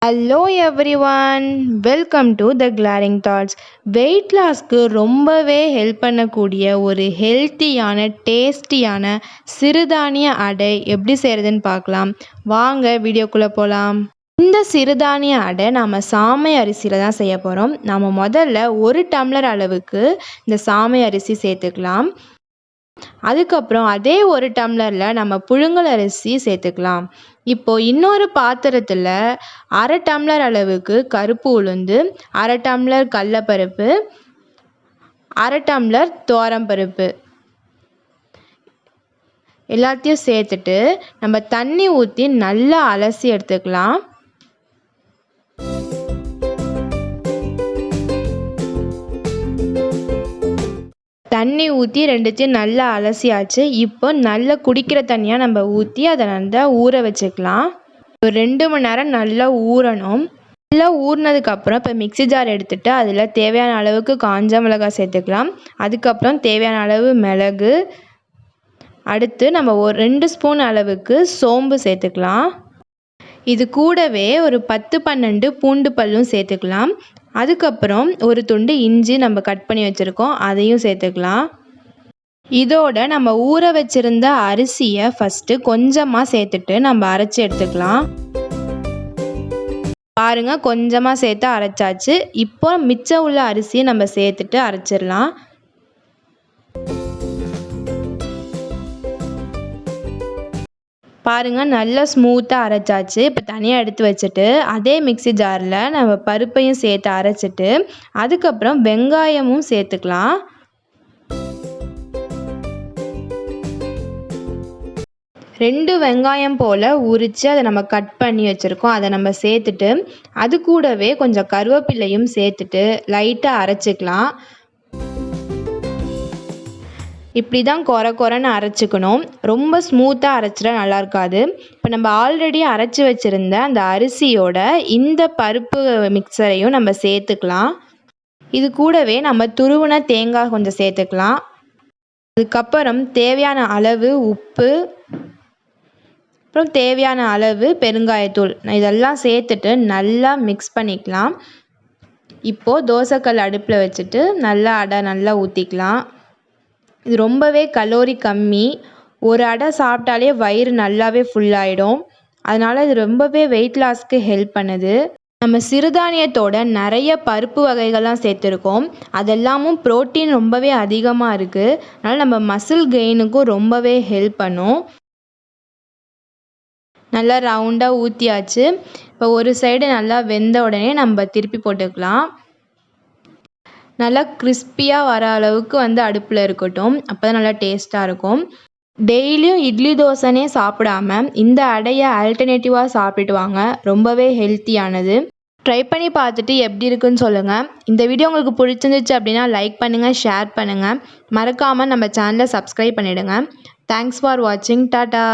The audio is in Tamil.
Hello everyone, welcome to the glaring thoughts. Weight lossக்கு ரொம்பவே ஹெல்ப் பண்ணக்கூடிய ஒரு ஹெல்த்தியான டேஸ்டியான சிறுதானிய அடை எப்படி செய்கிறதுன்னு பார்க்கலாம். வாங்க வீடியோக்குள்ளே போகலாம். இந்த சிறுதானிய அடை நாம் சாமை அரிசியில் தான் செய்ய போகிறோம். நாம் முதல்ல 1 டம்ளர் அளவுக்கு இந்த சாமை அரிசி சேர்த்துக்கலாம். அதுக்கப்புறம் அதே 1 டம்ளரில் நம்ம புழுங்கல் அரிசி சேர்த்துக்கலாம். இப்போது இன்னொரு பாத்திரத்தில் 1/2 டம்ளர் அளவுக்கு கருப்பு உளுந்து, 1/2 டம்ளர் கடலைப்பருப்பு, 1/2 டம்ளர் துவரம்பருப்பு எல்லாத்தையும் சேர்த்துட்டு நம்ம தண்ணி ஊற்றி நல்லா அலசி எடுத்துக்கலாம். தண்ணி ஊற்றி ரெண்டுத்தையும் நல்லா அலசியாச்சு. இப்போ நல்லா குடிக்கிற தண்ணியாக நம்ம ஊற்றி அதை நல்லா ஊற வச்சுக்கலாம். ஒரு 2 மணி நேரம் நல்லா ஊறணும். நல்லா ஊறினதுக்கப்புறம் இப்போ மிக்ஸி ஜார் எடுத்துகிட்டு அதில் தேவையான அளவுக்கு காஞ்ச மிளகாய் சேர்த்துக்கலாம். அதுக்கப்புறம் தேவையான அளவு மிளகு, அடுத்து நம்ம ஒரு 2 ஸ்பூன் அளவுக்கு சோம்பு சேர்த்துக்கலாம். இது கூடவே ஒரு 10-12 பூண்டு பல்லும் சேர்த்துக்கலாம். அதுக்கப்புறம் ஒரு துண்டு இஞ்சி நம்ம கட் பண்ணி வச்சுருக்கோம், அதையும் சேர்த்துக்கலாம். இதோட நம்ம ஊற வச்சுருந்த அரிசியை ஃபஸ்ட்டு கொஞ்சமாக சேர்த்துட்டு நம்ம அரைச்சி எடுத்துக்கலாம். பாருங்கள், கொஞ்சமாக சேர்த்து அரைச்சாச்சு. இப்போ மிச்சம் உள்ள அரிசியை நம்ம சேர்த்துட்டு அரைச்சிடலாம். பாருங்கள், நல்லா ஸ்மூத்தாக அரைச்சாச்சு. இப்போ தனியாக எடுத்து வச்சுட்டு அதே மிக்ஸி ஜாரில் நம்ம பருப்பையும் சேர்த்து அரைச்சிட்டு அதுக்கப்புறம் வெங்காயமும் சேர்த்துக்கலாம். ரெண்டு வெங்காயம் போல் உரித்து அதை நம்ம கட் பண்ணி வச்சுருக்கோம், அதை நம்ம சேர்த்துட்டு அது கூடவே கொஞ்சம் கருவேப்பிலையும் சேர்த்துட்டு லைட்டாக அரைச்சிக்கலாம். இப்படி தான் கொரன்னு அரைச்சிக்கணும். ரொம்ப ஸ்மூத்தாக அரைச்சிட்டா நல்லா இருக்காது. இப்போ நம்ம ஆல்ரெடி அரைச்சி வச்சுருந்த அந்த அரிசியோட இந்த பருப்பு மிக்சரையும் நம்ம சேர்த்துக்கலாம். இது கூடவே நம்ம துருவின தேங்காய் கொஞ்சம் சேர்த்துக்கலாம். அதுக்கப்புறம் தேவையான அளவு உப்பு, அப்புறம் தேவையான அளவு பெருங்காயத்தூள் இதெல்லாம் சேர்த்துட்டு நல்லா மிக்ஸ் பண்ணிக்கலாம். இப்போது தோசைக்கல் அடுப்பில் வச்சுட்டு நல்லா அடை நல்லா ஊற்றிக்கலாம். இது ரொம்பவே கலோரி கம்மி. ஒரு அடை சாப்பிட்டாலே வயிறு நல்லாவே ஃபுல்லாகிடும். அதனால் இது ரொம்பவே வெயிட் லாஸ்க்கு ஹெல்ப் பண்ணுது. நம்ம சிறுதானியத்தோட நிறைய பருப்பு வகைகள்லாம் சேர்த்துருக்கோம். அதெல்லாமும் ப்ரோட்டீன் ரொம்பவே அதிகமாக இருக்குது. அதனால் நம்ம மசில் கெயினுக்கும் ரொம்பவே ஹெல்ப் பண்ணும். நல்லா ரவுண்டாக ஊற்றியாச்சு. இப்போ ஒரு சைடு நல்லா வெந்த உடனே நம்ம திருப்பி போட்டுக்கலாம். நல்லா கிறிஸ்பியாக வர அளவுக்கு அடுப்பில் இருக்கட்டும், அப்போ தான் நல்லா டேஸ்ட்டாக இருக்கும். டெய்லியும் இட்லி தோசைனே சாப்பிடாம இந்த அடையை ஆல்டர்னேட்டிவாக சாப்பிட்டுட்டு வாங்க. ரொம்பவே ஹெல்த்தியானது. ட்ரை பண்ணி பார்த்துட்டு எப்படி இருக்குன்னு சொல்லுங்கள். இந்த வீடியோ உங்களுக்கு பிடிச்சிருந்துச்சு அப்படின்னா லைக் பண்ணுங்கள், ஷேர் பண்ணுங்கள். மறக்காமல் நம்ம சேனலை சப்ஸ்கிரைப் பண்ணிவிடுங்க. தேங்க்ஸ் ஃபார் வாட்சிங். டாட்டா.